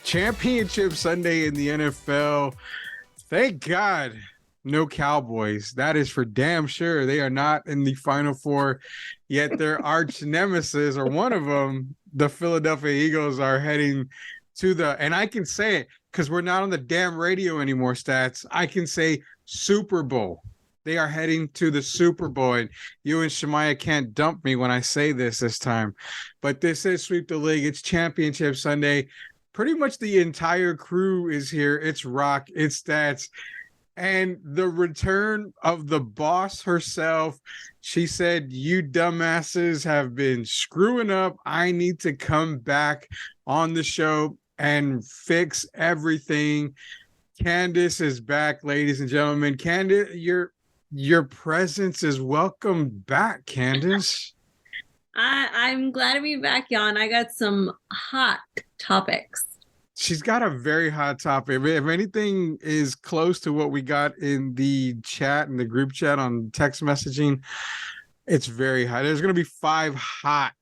Championship Sunday in the NFL. Thank God, no Cowboys. That is for damn sure. They are not in the Final Four, yet their arch nemesis, or one of them, the Philadelphia Eagles, are heading to and I can say it because we're not on the damn radio anymore, Stats. I can say Super Bowl. They are heading to the Super Bowl, and you and Shemaya can't dump me when I say this time. But this is Sweep the League. It's Championship Sunday. Pretty much the entire crew is here. It's Rock, it's Stats, and the return of the boss herself. She said, "You dumbasses have been screwing up. I need to come back on the show and fix everything." Candace is back, ladies and gentlemen. Candace, your presence is welcome back, Candace. I'm glad to be back, Jan. I got some hot topics. She's got a very hot topic. If anything is close to what we got in the chat, in the group chat on text messaging, it's very hot. There's going to be 5 hot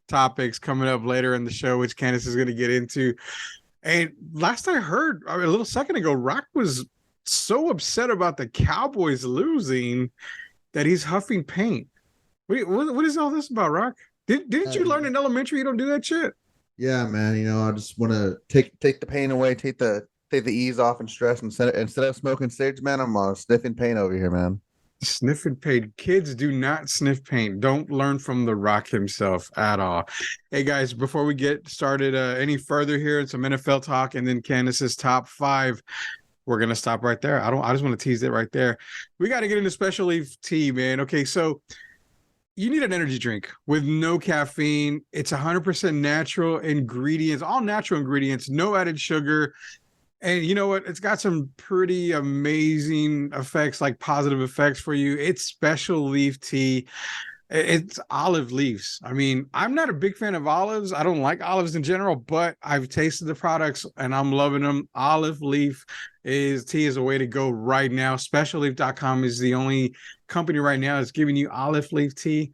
topics coming up later in the show, which Candace is going to get into. And last I heard, a little second ago, Rock was so upset about the Cowboys losing that he's huffing paint. What is all this about, Rock? Didn't you learn in elementary you don't do that shit? Yeah, man. I just want to take the pain away, take the ease off and stress. Instead of smoking cigs, man, I'm sniffing paint over here, man. Sniffing paint. Kids do not sniff paint. Don't learn from the Rock himself at all. Hey guys, before we get started any further here, some NFL talk and then Candace's top 5. We're gonna stop right there. I just want to tease it right there. We got to get into special leaf tea, man. Okay, so you need an energy drink with no caffeine. It's 100% natural ingredients, all natural ingredients, no added sugar. And you know what? It's got some pretty amazing effects, like positive effects for you. It's special leaf tea. It's olive leaves. I mean, I'm not a big fan of olives. I don't like olives in general, but I've tasted the products and I'm loving them. Olive leaf tea is a way to go right now. Specialleaf.com is the only company right now that's giving you olive leaf tea.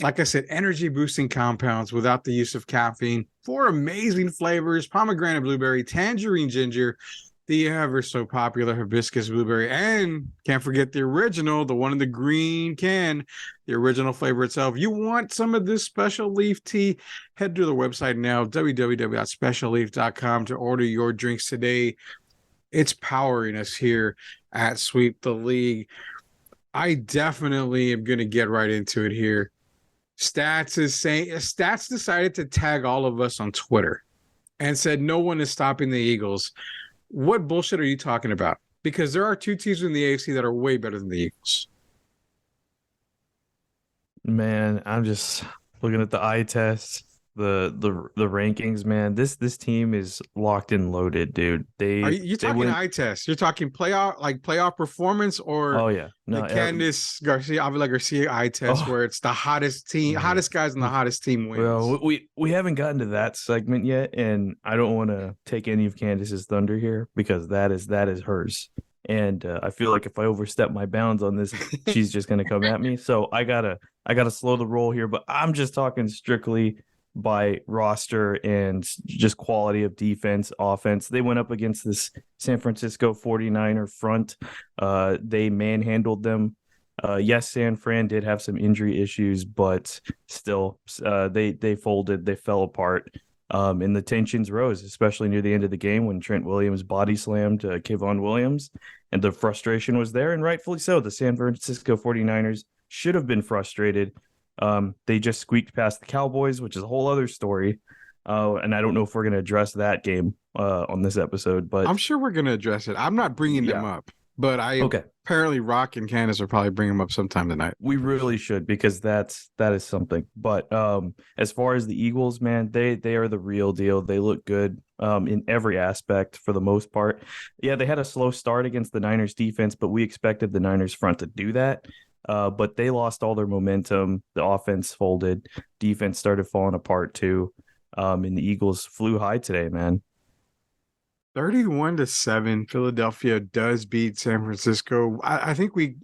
Like I said, energy boosting compounds without the use of caffeine. 4 amazing flavors: pomegranate blueberry, tangerine ginger, the ever so popular hibiscus blueberry, and can't forget the original, the one in the green can, the original flavor itself. You want some of this special leaf tea? Head to the website now, www.specialleaf.com, to order your drinks today. It's powering us here at Sweep the League. I definitely am going to get right into it here. Stats decided to tag all of us on Twitter and said no one is stopping the Eagles. What bullshit are you talking about? Because there are 2 teams in the AFC that are way better than the Eagles. Man, I'm just looking at the eye test, the rankings, man. This team is locked and loaded, dude. You're talking eye test? You're talking playoff performance, or the Candace Avila Garcia eye test, where it's the hottest team, hottest guys and the hottest team wins. Well, we haven't gotten to that segment yet, and I don't want to take any of Candace's thunder here because that is hers. And I feel like if I overstep my bounds on this, she's just gonna come at me. So I gotta slow the roll here. But I'm just talking strictly by roster and just quality of defense, offense. They went up against this San Francisco 49er front. They manhandled them. Yes, San Fran did have some injury issues, but still, they folded. They fell apart. And the tensions rose, especially near the end of the game when Trent Williams body slammed Kayvon Williams, and the frustration was there, and rightfully so. The San Francisco 49ers should have been frustrated. They just squeaked past the Cowboys, which is a whole other story. And I don't know if we're going to address that game on this episode, but I'm sure we're going to address it. I'm not bringing them up, but apparently Rock and Candace will probably bring them up sometime tonight. We really should, because that is something. But as far as the Eagles, man, they are the real deal. They look good in every aspect for the most part. Yeah, they had a slow start against the Niners defense, but we expected the Niners front to do that. But they lost all their momentum. The offense folded. Defense started falling apart too. And the Eagles flew high today, man. 31-7, Philadelphia does beat San Francisco. I think we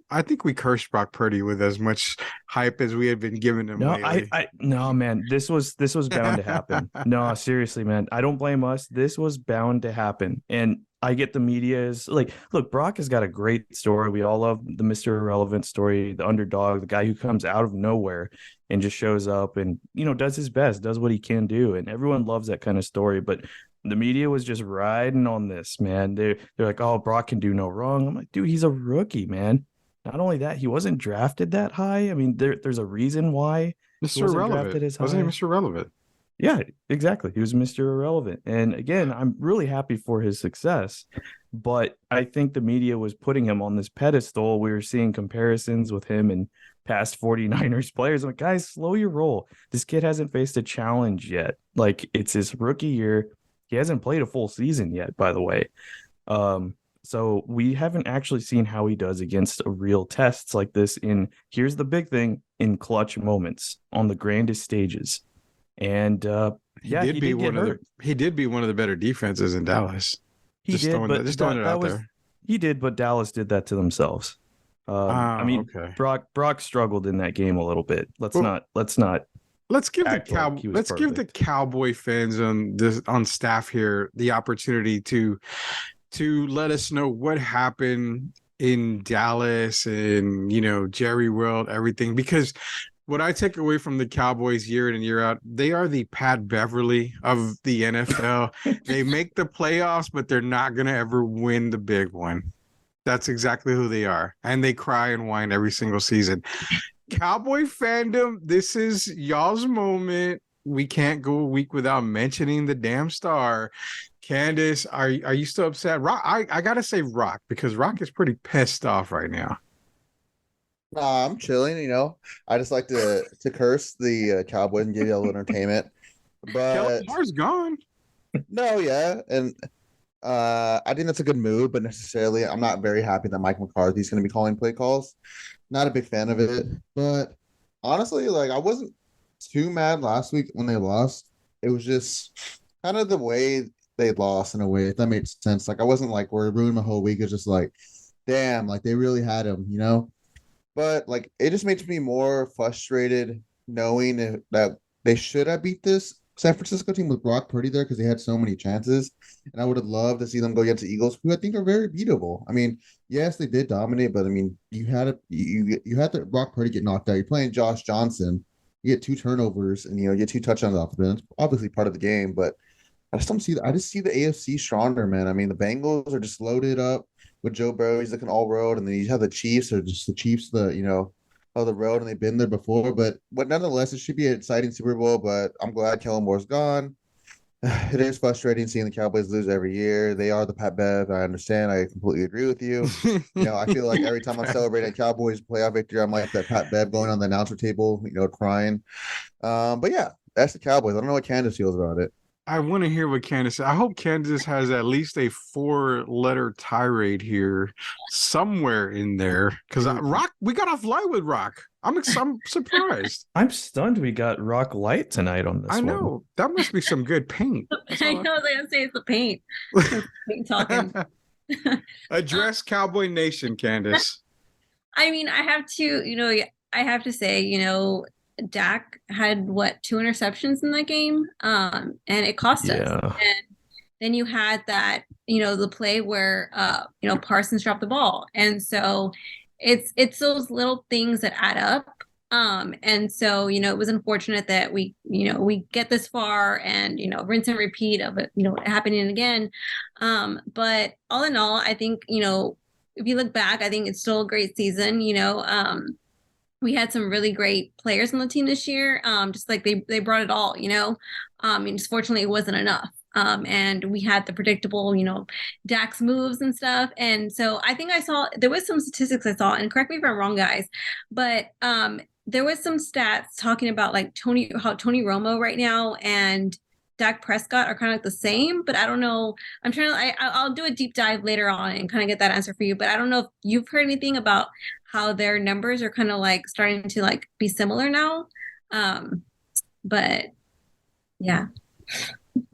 cursed Brock Purdy with as much hype as we had been giving him No, lately. no, man. This was bound to happen. No, seriously, man. I don't blame us. This was bound to happen. And I get the media is like, look, Brock has got a great story. We all love the Mr. Irrelevant story, the underdog, the guy who comes out of nowhere and just shows up and, does his best, does what he can do. And everyone loves that kind of story. But the media was just riding on this, man. They're like, oh, Brock can do no wrong. I'm like, dude, he's a rookie, man. Not only that, he wasn't drafted that high. I mean, there's a reason why he Mr. wasn't Irrelevant. drafted as high. Wasn't he Mr. Irrelevant? Yeah, exactly. He was Mr. Irrelevant. And again, I'm really happy for his success. But I think the media was putting him on this pedestal. We were seeing comparisons with him and past 49ers players. I'm like, guys, slow your roll. This kid hasn't faced a challenge yet. Like, it's his rookie year. He hasn't played a full season yet, by the way. So we haven't actually seen how he does against real tests like this here's the big thing, in clutch moments on the grandest stages. And He did beat one of the better defenses in Dallas. He throwing it out there. He did, but Dallas did that to themselves. Okay. Brock struggled in that game a little bit. Let's not Let's give the Cowboy fans on staff here the opportunity to let us know what happened in Dallas and Jerry World, everything, because what I take away from the Cowboys year in and year out, they are the Pat Beverly of the NFL. They make the playoffs, but they're not going to ever win the big one. That's exactly who they are. And they cry and whine every single season. Cowboy fandom, this is y'all's moment. We can't go a week without mentioning the damn star. Candace, are you still upset? Rock, I gotta say Rock, because Rock is pretty pissed off right now. Nah, I'm chilling. I just like to curse the Cowboys and give you a little entertainment. But Kellen Moore's gone. No, yeah, and I think that's a good move, but necessarily, I'm not very happy that Mike McCarthy's going to be calling play calls. Not a big fan of it, but honestly, like, I wasn't too mad last week when they lost. It was just kind of the way they lost in a way, if that makes sense. Like, I wasn't like, we're ruining my whole week. It's just like, damn, like they really had him. But like, it just makes me more frustrated knowing that they should have beat this San Francisco team with Brock Purdy there, because they had so many chances. And I would have loved to see them go against the Eagles, who I think are very beatable. I mean, yes, they did dominate, but I mean, you had the Brock Purdy get knocked out. You're playing Josh Johnson. You get 2 turnovers and you get 2 touchdowns off of it. It's obviously part of the game, but I just see the AFC stronger, man. I mean, the Bengals are just loaded up with Joe Burrow. He's looking all road, and then you have the Chiefs, or just the Chiefs, of the road, and they've been there before. But nonetheless, it should be an exciting Super Bowl. But I'm glad Kellen Moore's gone. It is frustrating seeing the Cowboys lose every year. They are the Pat Bev. I understand. I completely agree with you. I feel like every time I celebrate a Cowboys playoff victory, I'm like that Pat Bev going on the announcer table, crying. But yeah, that's the Cowboys. I don't know what Candace feels about it. I want to hear what Candace said. I hope Candace has at least a 4-letter tirade here somewhere in there, because Rock, we got off light with Rock. I'm surprised. I'm stunned we got Rock light tonight on this. I know that must be some good paint. I know they say it's the paint. Paint talking. Address Cowboy Nation, Candace. I mean, I have to say, Dak had 2 interceptions in that game, and it cost us. And then you had that, the play where Parsons dropped the ball, and so it's those little things that add up. And so it was unfortunate that we get this far and rinse and repeat of it happening again. But all in all, I think if you look back, I think it's still a great season. We had some really great players on the team this year. Just like they brought it all, and just fortunately it wasn't enough. And we had the predictable, Dak's moves and stuff. And so I think there was some statistics I saw, and correct me if I'm wrong, guys, but there was some stats talking about like how Tony Romo right now and Dak Prescott are kind of like the same, but I don't know. I'll do a deep dive later on and kind of get that answer for you. But I don't know if you've heard anything about how their numbers are kind of like starting to like be similar now. But yeah.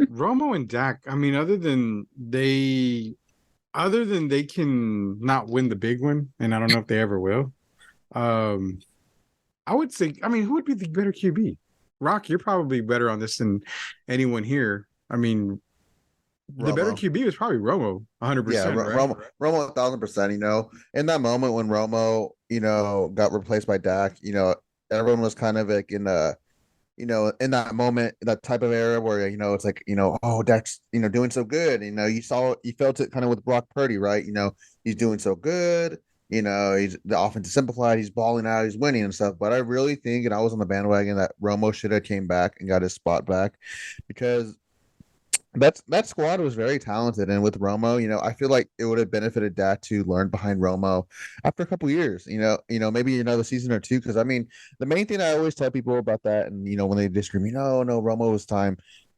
Romo and Dak, I mean, other than they can not win the big one, and I don't know if they ever will. Um, I would say, I mean, who would be the better QB? Rock, you're probably better on this than anyone here. I mean, the better Romo. QB was probably Romo, Yeah, 100%, right? Romo 1,000%. In that moment when Romo, got replaced by Dak, everyone was kind of like in that moment, that type of era where it's like oh, Dak's doing so good. You felt it kind of with Brock Purdy, right? He's doing so good. He's the offense is simplified. He's balling out. He's winning and stuff. But I really think, and I was on the bandwagon that Romo should have came back and got his spot back, because that squad was very talented, and with Romo, I feel like it would have benefited Dak to learn behind Romo after a couple years. Maybe another season or two. Because I mean, the main thing I always tell people about that, and when they disagree, no, Romo was time.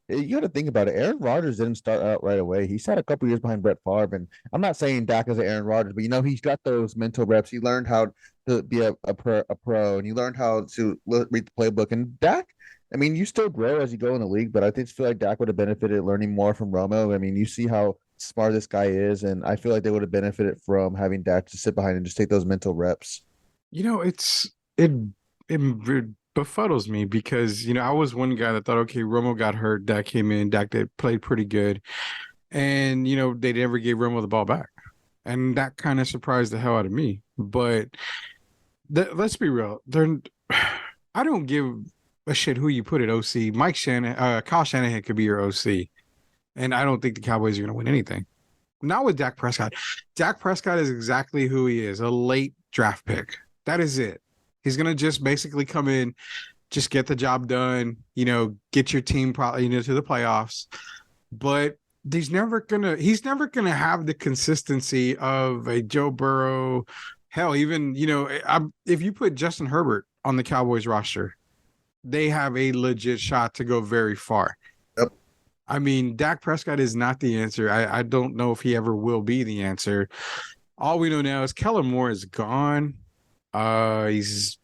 You got to think about it. Aaron Rodgers didn't start out right away. He sat a couple years behind Brett Favre, and I'm not saying Dak is an Aaron Rodgers, but he's got those mental reps. He learned how to be a pro, and he learned how to read the playbook. And Dak, I mean, you still grow as you go in the league, but I just feel like Dak would have benefited learning more from Romo. I mean, you see how smart this guy is, and I feel like they would have benefited from having Dak to sit behind and just take those mental reps. It befuddles me because I was one guy that thought, okay, Romo got hurt, Dak came in, Dak did played pretty good, and they never gave Romo the ball back, and that kind of surprised the hell out of me. But let's be real, I don't give a shit who you put at OC. Kyle Shanahan could be your OC, and I don't think the Cowboys are going to win anything. Not with Dak Prescott. Dak Prescott is exactly who he is, a late draft pick. That is it. He's going to just basically come in, just get the job done, get your team probably to the playoffs. But he's never going to have the consistency of a Joe Burrow. Hell, even, if you put Justin Herbert on the Cowboys roster, they have a legit shot to go very far. Yep. I mean, Dak Prescott is not the answer. I don't know if he ever will be the answer. All we know now is Kellen Moore is gone. McCarthy's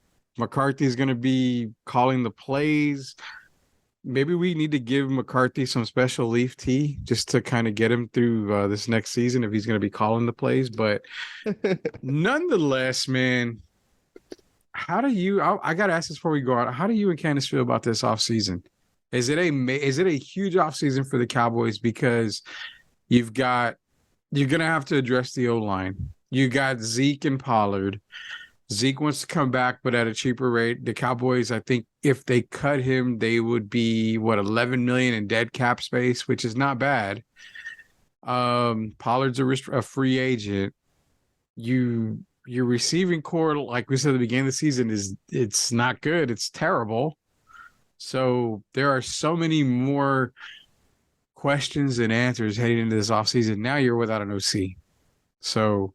going to be calling the plays. Maybe we need to give McCarthy some special leaf tea just to kind of get him through this next season if he's going to be calling the plays. But nonetheless, man, how do you? I got to ask this before we go out. How do you and Candace feel about this offseason? Is it a huge offseason for the Cowboys because you're going to have to address the O-line. You got Zeke and Pollard. Zeke wants to come back, but at a cheaper rate. The Cowboys, I think, if they cut him, they would be $11 million in dead cap space, which is not bad. Pollard's a free agent. Your receiving core, like we said at the beginning of the season, it's not good. It's terrible. So there are so many more questions and answers heading into this offseason. Now you're without an OC. So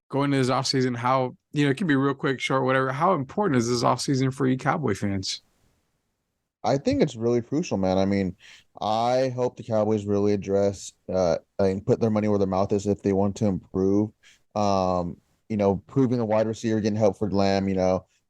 going into this offseason, how, it can be real quick, short, whatever. How important is this offseason for you Cowboy fans? I think it's really crucial, man. I mean, I hope the Cowboys really address and put their money where their mouth is if they want to improve. Proving the wide receiver, getting help for Lamb,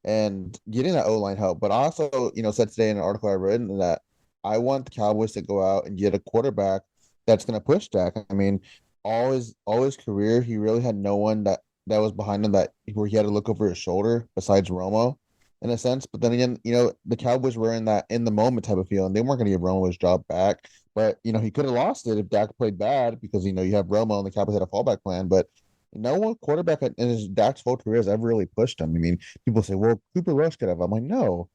and getting that O-line help. But I also, said today in an article I read that I want the Cowboys to go out and get a quarterback that's going to push Dak. I mean, all his career, he really had no one that was behind him where he had to look over his shoulder besides Romo, in a sense. But then again, the Cowboys were in the moment type of feel, and they weren't going to give Romo his job back. But he could have lost it if Dak played bad because you have Romo and the Cowboys had a fallback plan. But no one quarterback in his Dak's full career has ever really pushed him. I mean, people say, "Well, Cooper Rush could have." I'm like, no.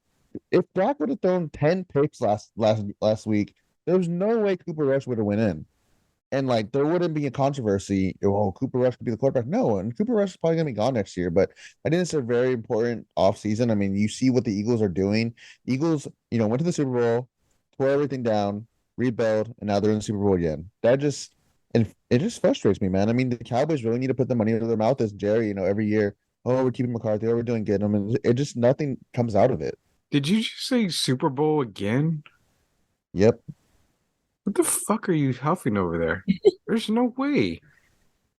If Dak would have thrown 10 picks last week, there was no way Cooper Rush would have went in. And there wouldn't be a controversy. Oh, Cooper Rush could be the quarterback. No, and Cooper Rush is probably gonna be gone next year. But I think it's a very important offseason. I mean, you see what the Eagles are doing. Eagles, went to the Super Bowl, tore everything down, rebuild, and now they're in the Super Bowl again. It just frustrates me, man. I mean, the Cowboys really need to put the money where their mouth is, Jerry. Every year, oh, we're keeping McCarthy, oh, we're doing good. I mean, it just nothing comes out of it. Did you just say Super Bowl again? Yep. What the fuck are you huffing over there? There's no way.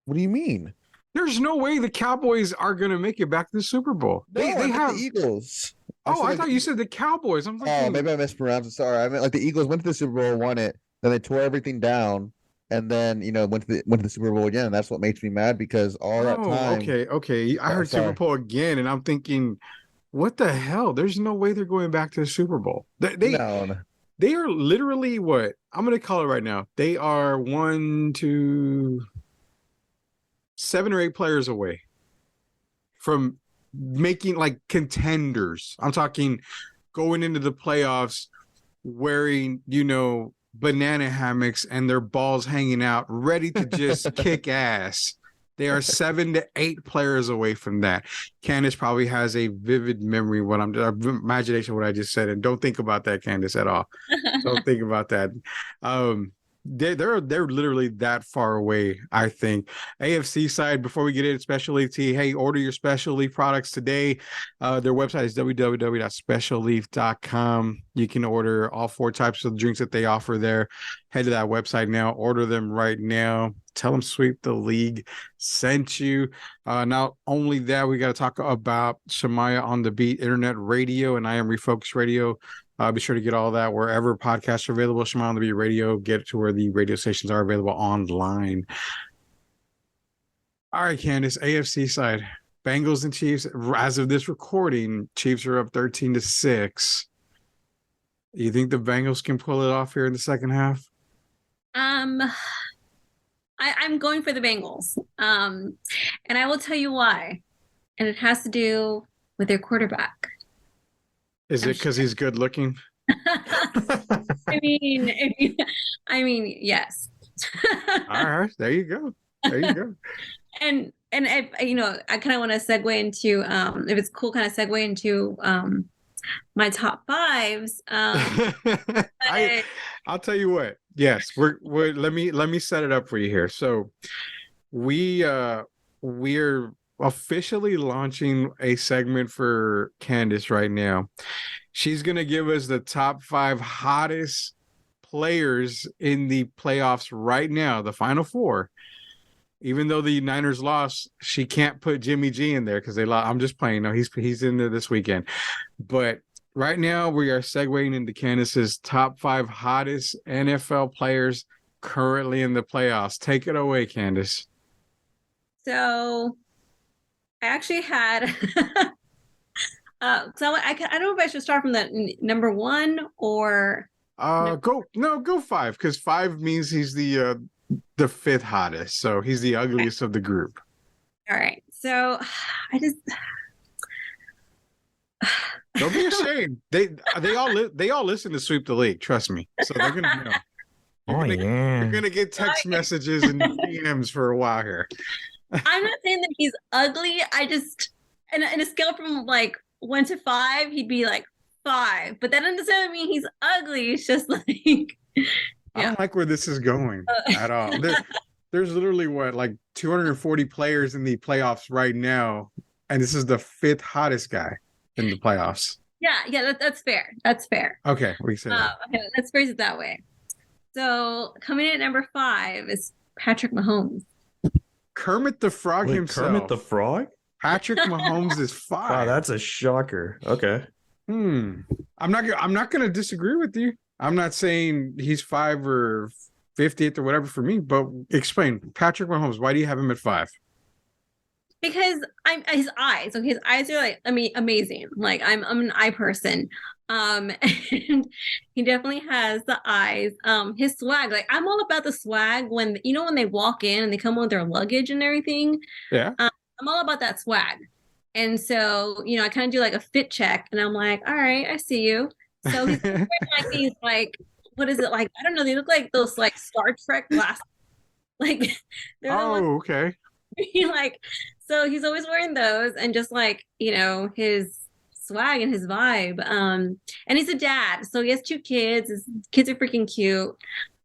What do you mean? There's no way the Cowboys are going to make it back to the Super Bowl. No, they have the Eagles. I thought you said the Cowboys. I'm thinking. Oh, maybe I mispronounced it. Sorry. I meant the Eagles went to the Super Bowl, won it. Then they tore everything down, and then went to the Super Bowl again. And that's what makes me mad because all that Oh, time. okay. I heard Super Sorry. Bowl again, and I'm thinking, what the hell? There's no way they're going back to the Super Bowl. No. They are literally what? I'm gonna call it right now. They are 1, 2, 7 or 8 players away from making like contenders. I'm talking going into the playoffs wearing, banana hammocks and their balls hanging out, ready to just kick ass. They are 7 to 8 players away from that. Candace probably has a vivid memory imagination what I just said, and don't think about that, Candace, at all. Don't think about that. They're literally that far away, I think. AFC side, before we get into specialty, hey, order your specialty products today. Their website is www.specialleaf.com. You can order all 4 types of drinks that they offer there. Head to that website now. Order them right now. Tell them Sweep the League sent you. Not only that, we got to talk about Shemaya on the Beat Internet Radio and I Am Refocus Radio. Be sure to get all that wherever podcasts are available. Shemaya on the Beat Radio. Get it to where the radio stations are available online. All right, Candace, AFC side. Bengals and Chiefs. As of this recording, Chiefs are up 13-6. You think the Bengals can pull it off here in the second half? I'm going for the Bengals. And I will tell you why. And it has to do with their quarterback. Is it because he's good looking? I mean, yes. All right, there you go. And if, I kind of want to segue into, if it's cool, kind of segue into my top 5s. I'll tell you what. Yes, we're let me set it up for you here. So we're officially launching a segment for Candace right now. She's gonna give us the top 5 hottest players in the playoffs right now, the final 4. Even though the Niners lost, she can't put Jimmy G in there because they lost. I'm just playing. No, he's in there this weekend. But right now we are segueing into Candace's top 5 hottest NFL players currently in the playoffs. Take it away, Candace. So I actually had so I don't know if I should start from the number 1 or go 5, because 5 means he's the 5th hottest, so he's the ugliest of the group. All right, so I just don't be ashamed. They all listen to Sweep the League. Trust me. So they're gonna know. You're gonna get text messages and DMs for a while here. I'm not saying that he's ugly. I just in a scale from like 1 to 5, he'd be like 5. But that doesn't necessarily mean he's ugly. It's just like I don't like where this is going at all. There's literally like 240 players in the playoffs right now, and this is the 5th hottest guy in the playoffs. Yeah, that's fair. That's fair. Okay, we can say that. Okay, let's phrase it that way. So coming in at number 5 is Patrick Mahomes. Kermit the Frog himself. Kermit the Frog? Patrick Mahomes is 5. Wow, that's a shocker. Okay. I'm not gonna disagree with you. I'm not saying he's 5 or 50th or whatever for me, but explain. Patrick Mahomes, why do you have him at 5? Because his eyes. Okay, his eyes are like, amazing. Like I'm an eye person. And he definitely has the eyes. His swag, like I'm all about the swag when they walk in and they come with their luggage and everything. Yeah. I'm all about that swag. And so, I kind of do like a fit check and I'm like, all right, I see you. So he's wearing like these like, what is it like? I don't know. They look like those like Star Trek glasses. Like they're okay. like, so he's always wearing those and just like, his swag and his vibe. And he's a dad. So he has 2 kids. His kids are freaking cute.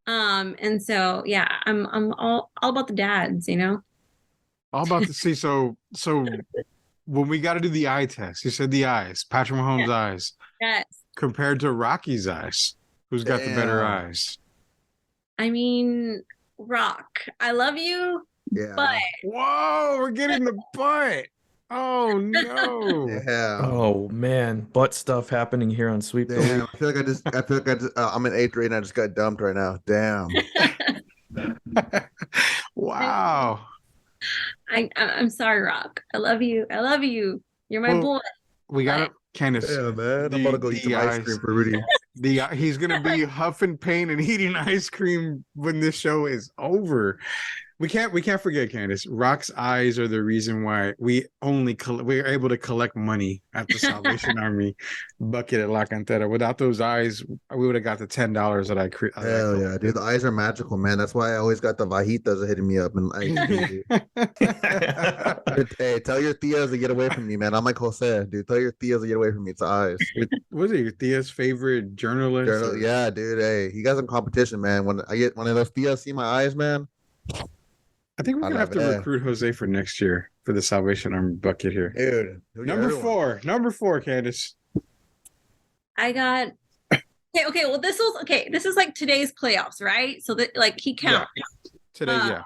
And so yeah, I'm all about the dads, All about to see. So when we got to do the eye test, you said the eyes, Patrick Mahomes' eyes. Yes. Compared to Rocky's eyes. Who's got the better eyes? I mean, Rock, I love you. Yeah. But whoa, we're getting the butt. Oh no. Damn. Oh man, butt stuff happening here on Sweep the Damn. Week. I feel like I'm in eighth grade and I just got dumped right now. Damn. Wow. I'm sorry, Rock. I love you. I love you. You're my Well, boy. we gotta But Candace. Yeah, man. I'm about to go eat some ice cream for Rudy. He's gonna be huffing pain and eating ice cream when this show is over. We can't forget, Candace. Rock's eyes are the reason why we're able to collect money at the Salvation Army bucket at La Cantera. Without those eyes, we would have got the $10 that I Hell yeah, collected. dude. The eyes are magical, man. That's why I always got the vajitas hitting me up and ice cream, dude. Hey, tell your tias to get away from me, man. I'm like Jose, dude. Tell your tias to get away from me. It's eyes. Was it your Tia's favorite journalist? Yeah, dude. Hey, he got some competition, man. When I get one of those tias see my eyes, man. I think we're I gonna have love to it. recruit Jose for next year for the Salvation Army bucket here. Dude. Number four, Candace. I got okay. Well, this is like today's playoffs, right? So that like he counts. Today, yeah.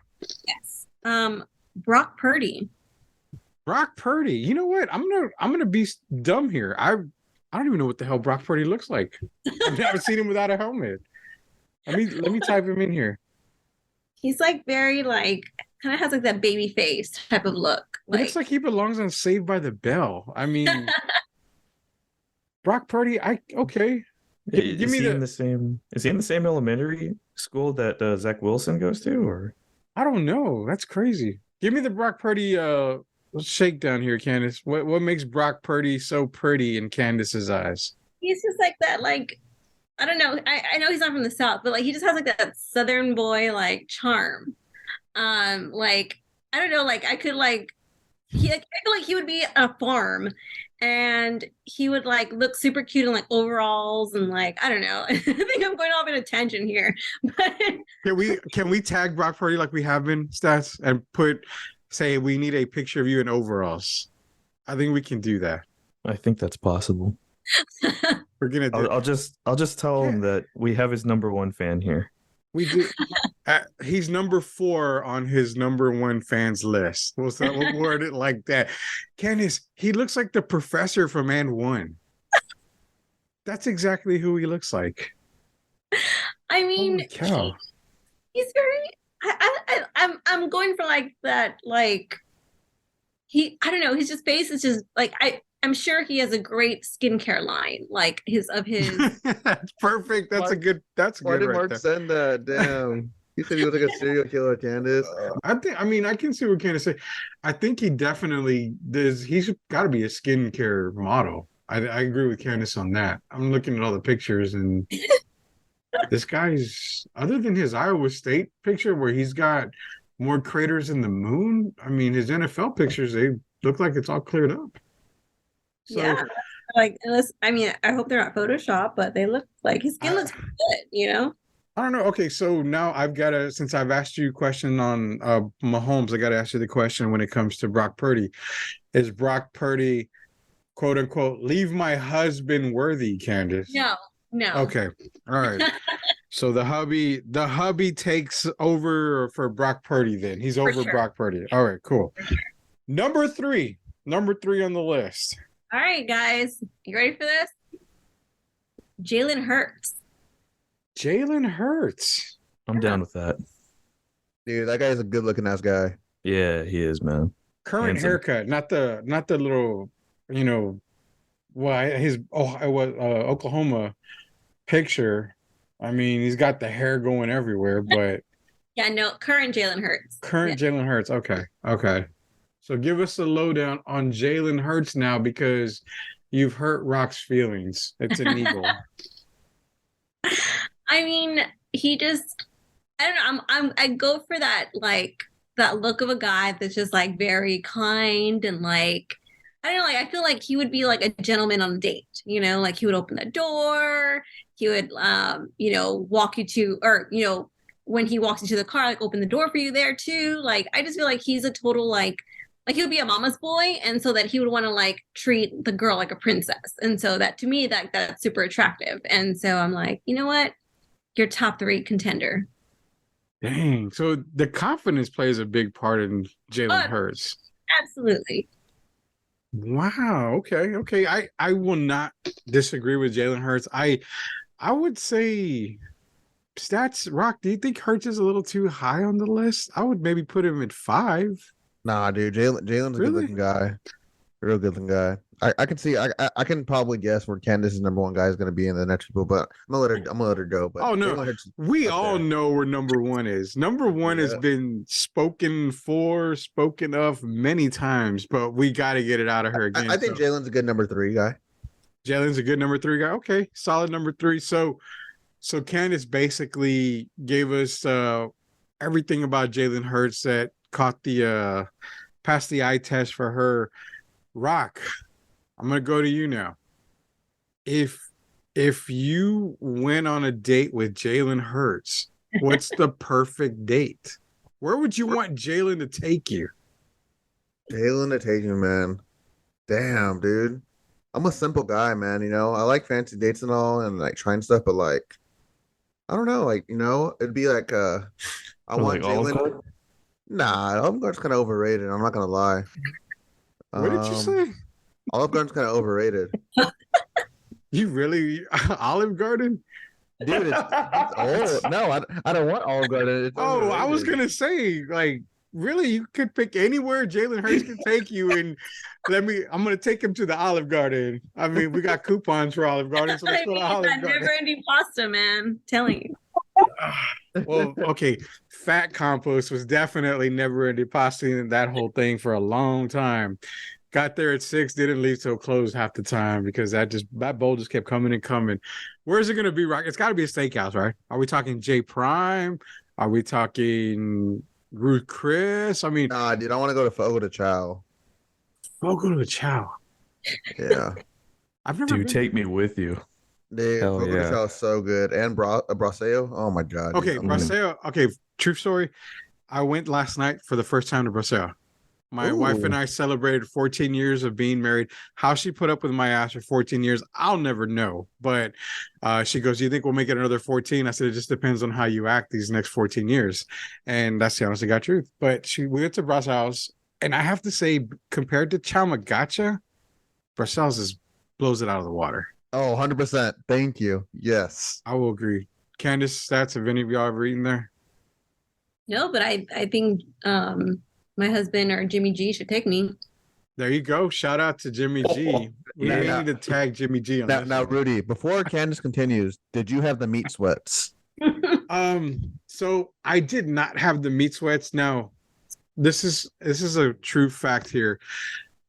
Yes. Brock Purdy. Brock Purdy. You know what? I'm gonna be dumb here. I don't even know what the hell Brock Purdy looks like. I've never seen him without a helmet. Let me type him in here. He's like very like kind of has like that baby face type of look. It looks like he belongs on Saved by the Bell. I mean, Brock Purdy. Okay. Is he in the same elementary school that Zach Wilson goes to, or I don't know. That's crazy. Give me the Brock Purdy shakedown here, Candace. What makes Brock Purdy so pretty in Candace's eyes? He's just like that, like I don't know. I know he's not from the South, but like he just has like that Southern boy like charm. Like I don't know, like I feel like he would be a farm and he would like look super cute in like overalls and like I don't know. I think I'm going off in a tangent here. But Can we tag Brock Purdy like we have been, Stats, and say we need a picture of you in overalls? I think we can do that. I think that's possible. We're gonna do. I'll just tell him that we have his number one fan here. We do. He's number 4 on his number 1 fans list. We'll word it like that. Candace, he looks like the professor from And One. That's exactly who he looks like. I mean, Holy cow. he's very. I'm going for like that. Like I don't know. His just face is just like I'm sure he has a great skincare line, like of his. That's perfect. That's good. Why did right Mark there. send that? Damn. He said he was like a serial killer, Candace. I can see what Candace say. I think he definitely does. He's got to be a skincare model. I agree with Candace on that. I'm looking at all the pictures and this guy's, other than his Iowa State picture where he's got more craters in the moon. I mean, his NFL pictures, they look like it's all cleared up. So, Yeah, like unless I hope they're not Photoshop, but they look like his skin looks good, you know. I don't know. Okay, so now since I've asked you a question on Mahomes, I got to ask you the question when it comes to Brock Purdy. Is Brock Purdy, quote unquote, leave my husband worthy, Candace? No. Okay, all right. So the hubby takes over for Brock Purdy. Then he's over sure. Brock Purdy. All right, cool. Number three on the list. All right, guys, you ready for this? Jalen Hurts. Jalen Hurts. I'm down with that. Dude, that guy's a good looking ass guy. Yeah, he is, man. Current Handsome. haircut, not the little, his Oklahoma picture. I mean, he's got the hair going everywhere, but Yeah, no, current Jalen Hurts. Jalen Hurts. Okay. So give us a lowdown on Jalen Hurts now, because you've hurt Rock's feelings. It's an eagle. I mean, he just, I don't know. I go for that, like that look of a guy that's just like very kind and like, I don't know, like I feel like he would be like a gentleman on a date, like he would open the door, he would, walk you to, or, when he walks into the car, like open the door for you there too. Like, I just feel like he's a total, like he would be a mama's boy. And so that he would want to like treat the girl like a princess. And so that to me, that's super attractive. And so I'm like, you know what? Your top 3 contender. Dang. So the confidence plays a big part in Jalen Hurts. Absolutely. Wow. Okay. I will not disagree with Jalen Hurts. I would say stats. Rock, do you think Hurts is a little too high on the list? I would maybe put him at 5. Nah, dude, Jalen's a good Really? looking guy. Real good looking guy. I can see. I can probably guess where Candace's number one guy is going to be in the next people, but I'm gonna let her go. But Oh no, Jalen Hurts we up all there. know where number one is. Number one has Yeah. been spoken for, spoken of many times, but we got to get it out of her again. I think So Jalen's a good number 3 guy. Jalen's a good number 3 guy. Okay, solid number 3. So Candace basically gave us everything about Jalen Hurts that caught the passed the eye test for her. Rock, I'm gonna go to you now. If you went on a date with Jalen Hurts, what's the perfect date? Where would you want Jalen to take you? Jalen to take you, man. Damn, dude. I'm a simple guy, man. You know, I like fancy dates and all, and like trying stuff, but like, I don't know, like it'd be like I want Like Olive Jalen. Garden? Nah, Olive Garden's kind of overrated. I'm not gonna lie. What did you say? Olive Garden's kind of overrated. You really Olive Garden? Dude, it's old. No, I don't want Olive Garden. It's Oh, I was overrated. gonna say, like, really, you could pick anywhere Jalen Hurts can take you, and I'm gonna take him to the Olive Garden. I mean, we got coupons for Olive Garden, so let's I go to mean, Olive that Garden. never-ending pasta, man. Telling you. Well, okay, fat compost was definitely never ending pasta in that whole thing for a long time. Got there at 6, didn't leave till closed half the time because that bowl just kept coming and coming. Where's it gonna be, Rock? It's got to be a steakhouse, right? Are we talking J Prime? Are we talking Ruth Chris? I mean, Nah, dude, I want to go to Fogo de Chao. we'll go to a Chow. Yeah, I've never Dude, been. take me with you. dude, Hell Fogo de yeah. Chao is so good, and Braseo. Oh my god. Dude. Okay, Braseo. Okay, true story. I went last night for the first time to Braseo. My wife and Ooh. I celebrated 14 years of being married. How she put up with my ass for 14 years, I'll never know. But she goes, "Do you think we'll make it another 14?" I said, "It just depends on how you act these next 14 years." And that's the honest to God truth. But we went to Bra's house, and I have to say, compared to Chalmagacha, Bra's is blows it out of the water. Oh, 100%. Thank you. Yes. I will agree. Candace, stats, have any of y'all ever eaten there? No, but I think my husband or Jimmy G should take me. There you go. Shout out to Jimmy G. We may Yeah. need to tag Jimmy G on Now, this. now, one. Rudy, before Candace continues, did you have the meat sweats? So I did not have the meat sweats. Now, this is a true fact here.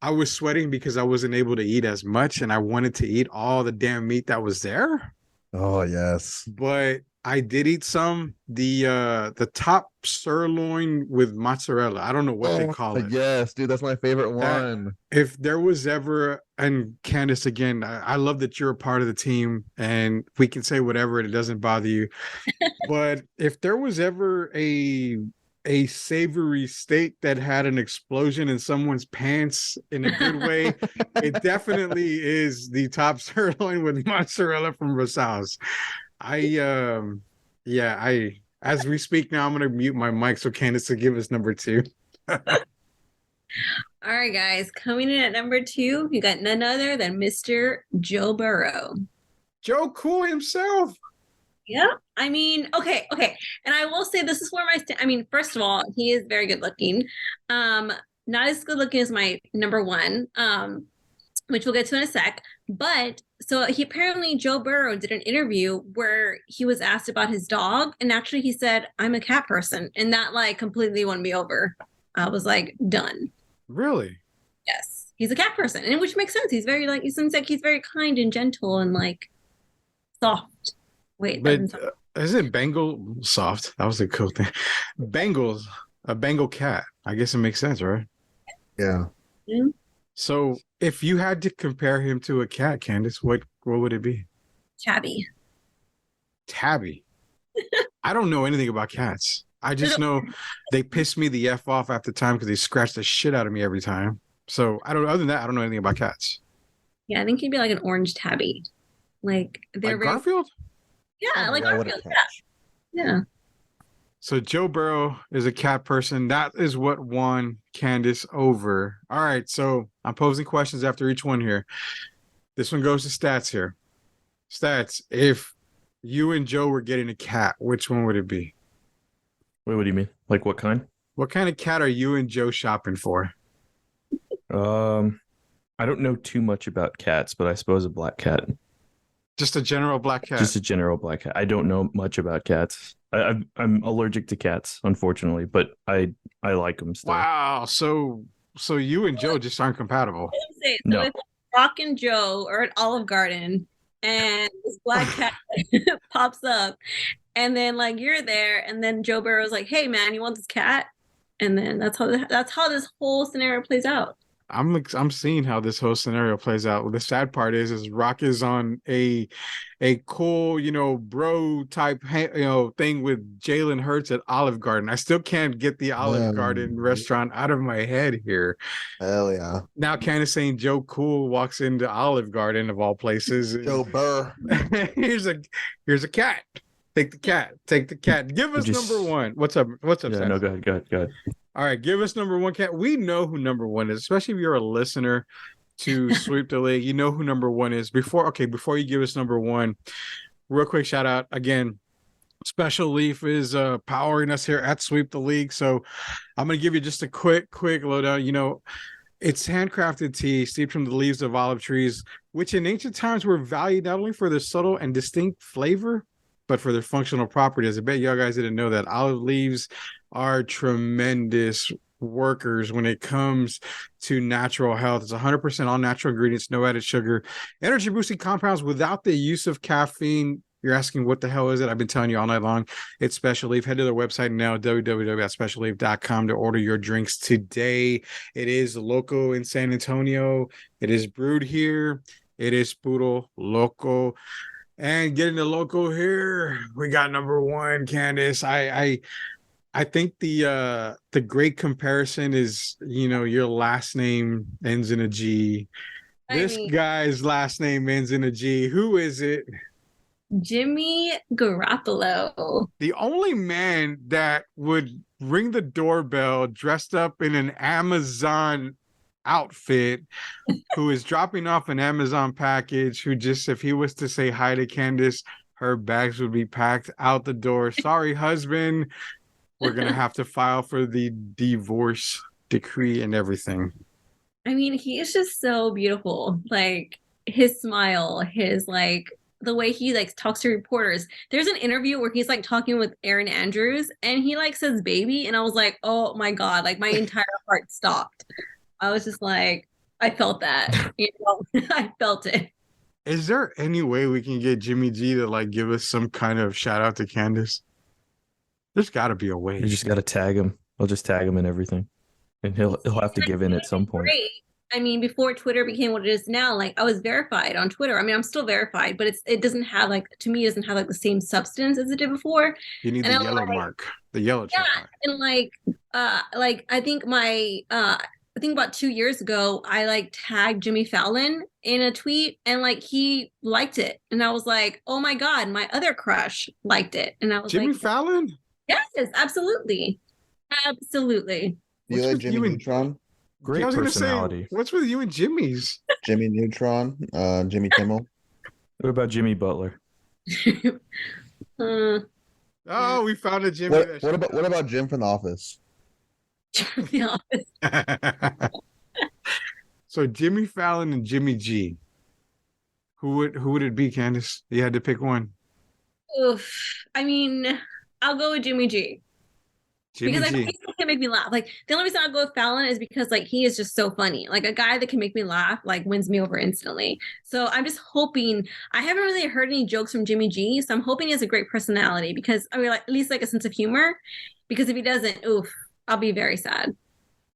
I was sweating because I wasn't able to eat as much and I wanted to eat all the damn meat that was there. Oh, yes. But I did eat some. The top sirloin with mozzarella. I don't know what they call it. Yes, dude, that's my favorite That- one. If there was ever, and Candace, again, I love that you're a part of the team and we can say whatever and it doesn't bother you. But if there was ever a savory steak that had an explosion in someone's pants in a good way, it definitely is the top sirloin with mozzarella from Rosales. As we speak now, I'm gonna mute my mic so Candace will give us number 2. All right, guys. Coming in at number 2, you got none other than Mr. Joe Burrow. Joe Cool himself. Yeah. I mean, okay. And I will say this is where I mean, first of all, he is very good looking. Not as good looking as my number 1, which we'll get to in a sec. But so Joe Burrow did an interview where he was asked about his dog, and actually he said, "I'm a cat person," and that like completely won me over. I was like, done. Really? Yes, he's a cat person, and which makes sense. He's very like, he seems like he's very kind and gentle and like soft. Wait, But doesn't sound- isn't Bengal soft? That was a cool thing. Bengals, a Bengal cat. I guess it makes sense, right? Yeah. So if you had to compare him to a cat, Candace, what would it be? Tabby. Tabby. I don't know anything about cats. I just know they piss me the F off after time because they scratch the shit out of me every time. So other than that, I don't know anything about cats. Yeah, I think he'd be like an orange tabby. Like they're Like very, Garfield? yeah, Oh my like God, what a Garfield. catch. Yeah. So Joe Burrow is a cat person. That is what won Candace over. All right, so I'm posing questions after each one here. This one goes to stats here. Stats, if you and Joe were getting a cat, which one would it be? Wait, what do you mean? Like what kind? What kind of cat are you and Joe shopping for? I don't know too much about cats, but I suppose a black cat. Just a general black cat. Just a general black cat. I don't know much about cats. I'm allergic to cats, unfortunately, but I like them still. Wow. So you and Joe just aren't compatible. So No. if Rock and Joe are at Olive Garden and this black cat pops up, and then like you're there, and then Joe Burrow's like, "Hey man, you want this cat?" And then that's how this whole scenario plays out. I'm seeing how this whole scenario plays out. The sad part is Rock is on a cool, bro type, thing with Jalen Hurts at Olive Garden. I still can't get the Olive Garden restaurant out of my head here. Hell yeah! Now Candace saying Joe Cool walks into Olive Garden of all places. Joe Burr. here's a cat. Take the cat. Take the cat. Give us number one. What's up? What's up? Yeah, no, go ahead. All right, give us number one cat. We know who number one is, especially if you're a listener to Sweep the League. You know who number one is. Before you give us number one, real quick shout out again. Special Leaf is powering us here at Sweep the League. So I'm gonna give you just a quick lowdown. It's handcrafted tea steeped from the leaves of olive trees, which in ancient times were valued not only for their subtle and distinct flavor, but for their functional properties. I bet y'all guys didn't know that olive leaves are tremendous workers when it comes to natural health. It's 100% all natural ingredients, no added sugar, energy boosting compounds without the use of caffeine. You're asking what the hell is it? I've been telling you all night long. It's Special Leaf. Head to their website now, www.specialleaf.com, to order your drinks today. It is local in San Antonio. It is brewed here. It is Puro Loco. And getting the local here, we got number one, Candace. I think the great comparison is, your last name ends in a G. This guy's last name ends in a G. Who is it? Jimmy Garoppolo. The only man that would ring the doorbell dressed up in an Amazon outfit, who is dropping off an Amazon package, who just, if he was to say hi to Candace, her bags would be packed out the door. Sorry, husband. We're going to have to file for the divorce decree and everything. I mean, he is just so beautiful. Like his smile, his the way he talks to reporters. There's an interview where he's talking with Aaron Andrews and he says baby. And I was like, oh my God, my entire heart stopped. I was just like, I felt that, I felt it. Is there any way we can get Jimmy G to give us some kind of shout out to Candace? There's got to be a way. You just got to tag him. I'll just tag him in everything, and he'll have to give in at some point. Great. I mean, before Twitter became what it is now, I was verified on Twitter. I mean, I'm still verified, but it doesn't have to me, it doesn't have the same substance as it did before. You need the yellow mark, the yellow check mark. And I think about 2 years ago, I tagged Jimmy Fallon in a tweet and he liked it. And I was like, oh my God, my other crush liked it. And I was Jimmy Fallon? Yes, absolutely. Absolutely. You like Jimmy Neutron? Great personality. What's with you and Jimmy's? Jimmy Neutron, Jimmy Kimmel. What about Jimmy Butler? Oh, we found a Jimmy. What about Jim from The Office? The Office. So Jimmy Fallon and Jimmy G. Who would it be, Candace? You had to pick one. Oof. I mean, I'll go with Jimmy G. Because he can make me laugh. The only reason I'll go with Fallon is because he is just so funny. A guy that can make me laugh wins me over instantly. So I'm just hoping. I haven't really heard any jokes from Jimmy G, so I'm hoping he has a great personality, because I mean, at least a sense of humor. Because if he doesn't, oof, I'll be very sad.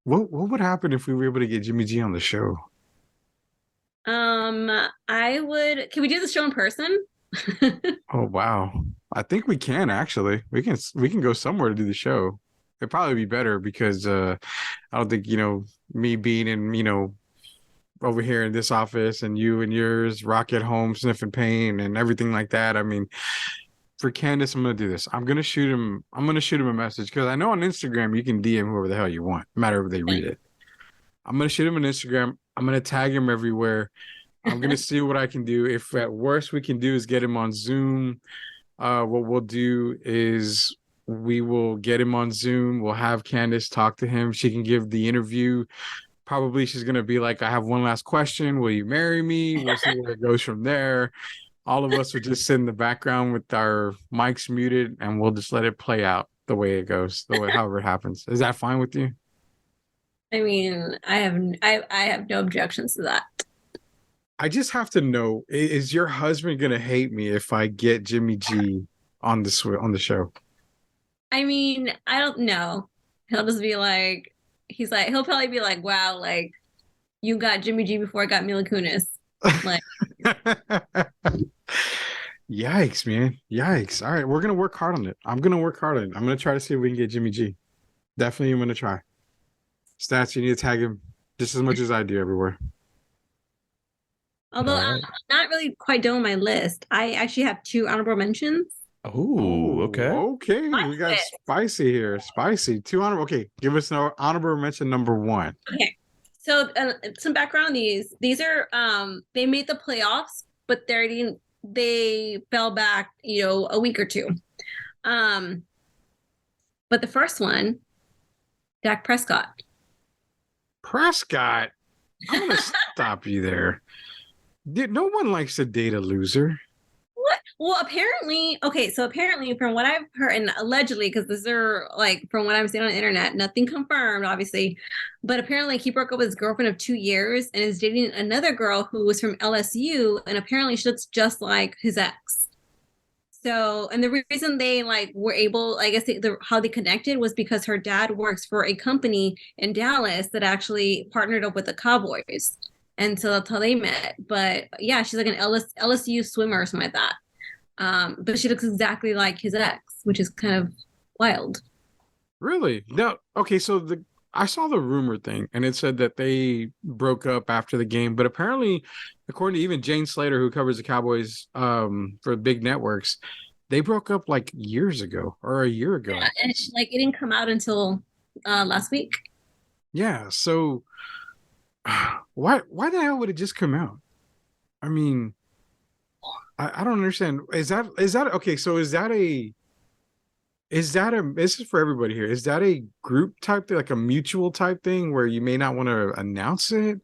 What would happen if we were able to get Jimmy G on the show? I would. Can we do the show in person? Oh wow. I think we can actually. We can go somewhere to do the show. It'd probably be better because I don't think, me being in, over here in this office and you and yours, Rock at home sniffing pain and everything like that. I mean, for Candace, I'm gonna do this. I'm gonna shoot him a message because I know on Instagram you can DM whoever the hell you want, no matter if they read it. I'm gonna shoot him on Instagram. I'm gonna tag him everywhere. I'm gonna see what I can do. If at worst we can do is get him on Zoom. What we'll do is we will get him on Zoom. We'll have Candace talk to him. She can give the interview. Probably she's gonna be like, I have one last question. Will you marry me? We'll see where it goes from there. All of us will just sit in the background with our mics muted and we'll just let it play out the way it goes, however it happens. Is that fine with you? I mean, I have no objections to that. I just have to know, is your husband gonna hate me if I get Jimmy G on the show? I mean, I don't know. He'll just be like, he'll probably be like, wow, like you got Jimmy G before I got Mila Kunis. Like, yikes, man. Yikes. All right, we're gonna work hard on it. I'm gonna work hard on it. I'm gonna try to see if we can get Jimmy G. Definitely I'm gonna try. Stats, you need to tag him just as much as I do everywhere. although I'm not really quite done with my list. I actually have 2 honorable mentions. Oh, okay. Okay, we got spicy here. Spicy. 2 honorable. Okay, give us an honorable mention number 1. Okay. So some background on these. These are they made the playoffs, but they fell back, a week or 2. But the first one, Dak Prescott. Prescott? I'm gonna stop you there. No one likes to date a loser. What? Well, apparently, from what I've heard, and allegedly, because these are like from what I'm seeing on the internet, nothing confirmed, obviously, but apparently he broke up with his girlfriend of 2 years and is dating another girl who was from LSU, and apparently she looks just like his ex. So, and the reason they were able, I guess how they connected was because her dad works for a company in Dallas that actually partnered up with the Cowboys. And so that's how they met. But yeah, she's like an LSU swimmer or something like that. But she looks exactly like his ex, which is kind of wild. Really? No. Okay, so I saw the rumor thing and it said that they broke up after the game, but apparently, according to even Jane Slater, who covers the Cowboys for big networks, they broke up like years ago or a year ago. Yeah, and it didn't come out until last week. Yeah, so why the hell would it just come out? I mean, I don't understand. Is that okay? So this is for everybody here. Is that a group type thing, like a mutual type thing where you may not want to announce it?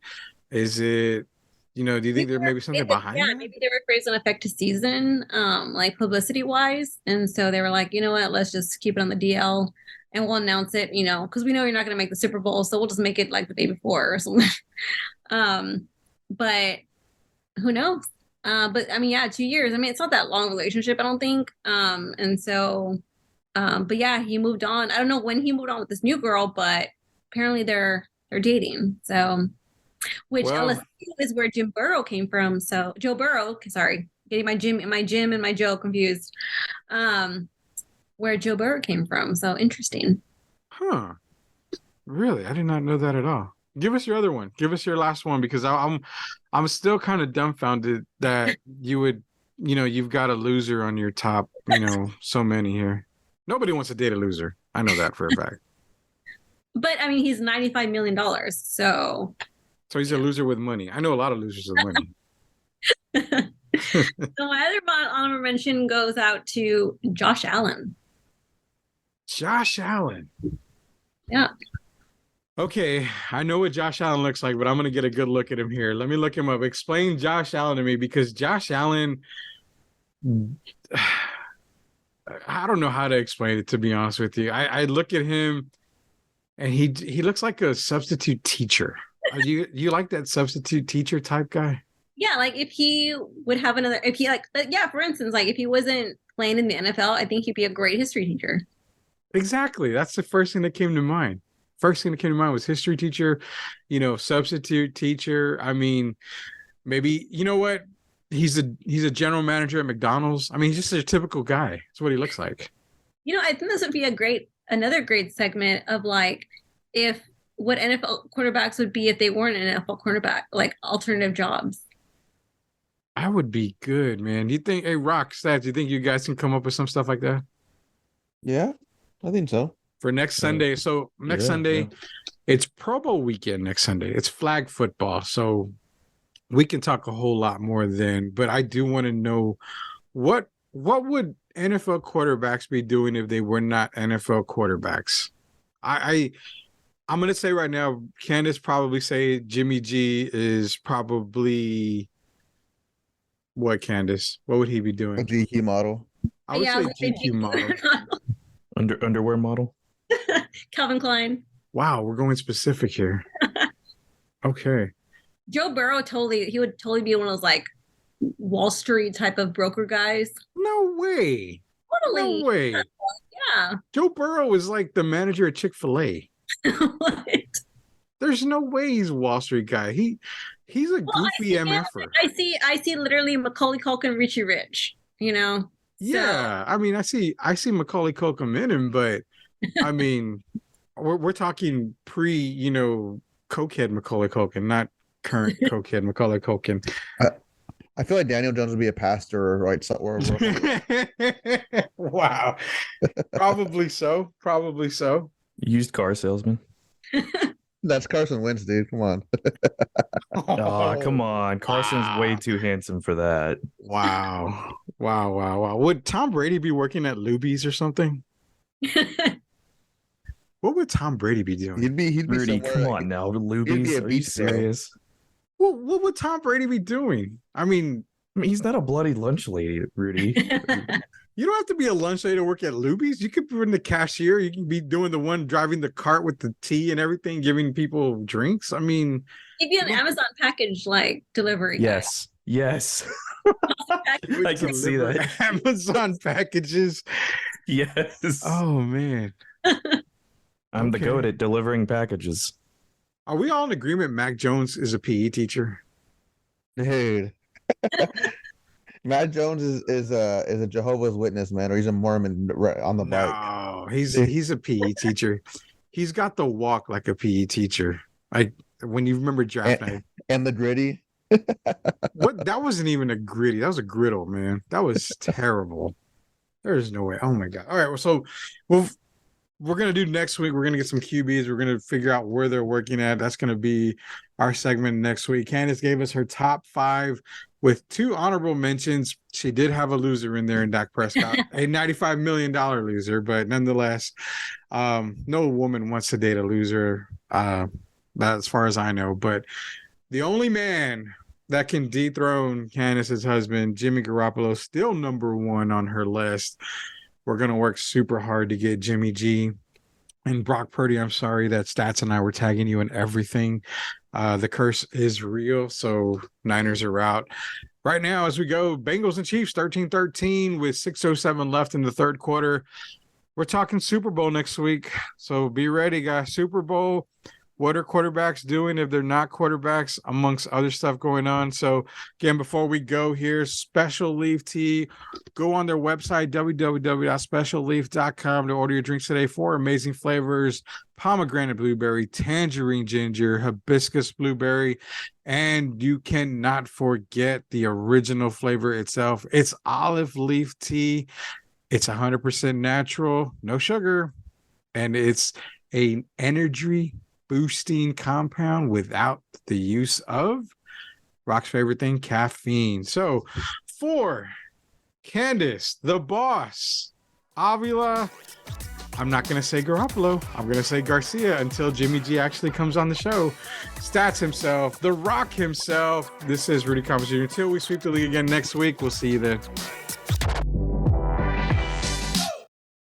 Is it, do you think there may be something behind that? Maybe they were afraid it's going to affect the season, like publicity wise. And so they were like, you know what, let's just keep it on the DL and we'll announce it, because we know you're not going to make the Super Bowl. So we'll just make it like the day before or something. But who knows? But I mean, yeah, 2 years. I mean, it's not that long relationship, I don't think. And so, but yeah, he moved on. I don't know when he moved on with this new girl, but apparently they're dating. So, which LSU is where Jim Burrow came from. So Joe Burrow, sorry, getting my Jim and my Joe confused. Where Joe Burrow came from. So interesting. Huh. Really? I did not know that at all. Give us your other one. Give us your last one, because I'm still kind of dumbfounded that you would, you've got a loser on your top, so many here. Nobody wants to date a loser. I know that for a fact. But I mean, he's $95 million. So he's a loser with money. I know a lot of losers with money. So my other honorable mention goes out to Josh Allen. Josh Allen. Yeah. Okay, I know what Josh Allen looks like, but I'm going to get a good look at him here. Let me look him up. Explain Josh Allen to me, because Josh Allen, I don't know how to explain it, to be honest with you. I look at him and he looks like a substitute teacher. You like that substitute teacher type guy? Yeah, like if he would have for instance, like if he wasn't playing in the NFL, I think he'd be a great history teacher. Exactly. That's the first thing that came to mind. First thing that came to mind was history teacher, substitute teacher. I mean, maybe, you know what? He's a general manager at McDonald's. I mean, he's just a typical guy. That's what he looks like. I think this would be another great segment of like what NFL quarterbacks would be if they weren't an NFL quarterback, like alternative jobs. I would be good, man. Do you think, hey, Rock, Stats, do you think you guys can come up with some stuff like that Yeah, I think so. for next Sunday? So next Sunday, it's Pro Bowl weekend next Sunday. It's flag football. So we can talk a whole lot more then. But I do want to know what would NFL quarterbacks be doing if they were not NFL quarterbacks? I'm going to say right now, Candace probably say Jimmy G is probably what, Candace? What would he be A doing? GQ model. I would say GQ model. Underwear model. Calvin Klein. Wow, we're going specific here. Okay. Joe Burrow he would totally be one of those like Wall Street type of broker guys. No way. Totally. No way. Yeah. Joe Burrow is like the manager at Chick-fil-A. What? There's no way he's a Wall Street guy. He's a goofy MFer. I see literally Macaulay Culkin, Richie Rich, you know? Yeah. I mean, I see Macaulay Culkin in him, but I mean, we're talking cokehead Macaulay Culkin, not current cokehead Macaulay Culkin. I feel like Daniel Jones would be a pastor, right? Wow. Probably so. Used car salesman. That's Carson Wentz, dude. Come on. Oh, come on. Carson's way too handsome for that. Wow. Would Tom Brady be working at Luby's or something? What would Tom Brady be doing? He'd be Rudy, come on now. Luby's, are you serious? Well, what would Tom Brady be doing? I mean, he's not a bloody lunch lady, Rudy. You don't have to be a lunch lady to work at Luby's. You could be in the cashier. You can be doing the one driving the cart with the tea and everything, giving people drinks. I mean, he'd be an Amazon package like delivery. Yes. I can see that. Amazon packages. Yes. Oh man. I'm the goat at delivering packages. Are we all in agreement Mac Jones is a PE teacher? Dude. Matt Jones is a Jehovah's Witness, man, or he's a Mormon on the bike. No, he's a PE teacher. He's got the walk like a PE teacher. When you remember draft night and the gritty. What? That wasn't even a gritty. That was a griddle, man. That was terrible. There's no way. Oh my god. All right. So we're gonna do next week. We're gonna get some QBs. We're gonna figure out where they're working at. That's gonna be our segment next week. Candace gave us her top 5 with 2 honorable mentions. She did have a loser in there in Dak Prescott, a $95 million loser, but nonetheless, no woman wants to date a loser, as far as I know. But the only man that can dethrone Candace's husband, Jimmy Garoppolo, still number 1 on her list. We're going to work super hard to get Jimmy G. And Brock Purdy, I'm sorry that Stats and I were tagging you in everything. The curse is real, so Niners are out. Right now, as we go, Bengals and Chiefs 13-13 with 6:07 left in the third quarter. We're talking Super Bowl next week, so be ready, guys. Super Bowl. What are quarterbacks doing if they're not quarterbacks, amongst other stuff going on? So, again, before we go here, Special Leaf Tea. Go on their website, www.specialleaf.com, to order your drinks today. 4 amazing flavors: pomegranate blueberry, tangerine ginger, hibiscus blueberry, and you cannot forget the original flavor itself. It's olive leaf tea. It's 100% natural, no sugar, and it's an energy boosting compound without the use of Rock's favorite thing, caffeine. So for Candace, the boss, Avila, I'm not going to say Garoppolo. I'm going to say Garcia until Jimmy G actually comes on the show. Stats himself, the Rock himself. This is Rudy Conversation. Until we sweep the league again next week, we'll see you then.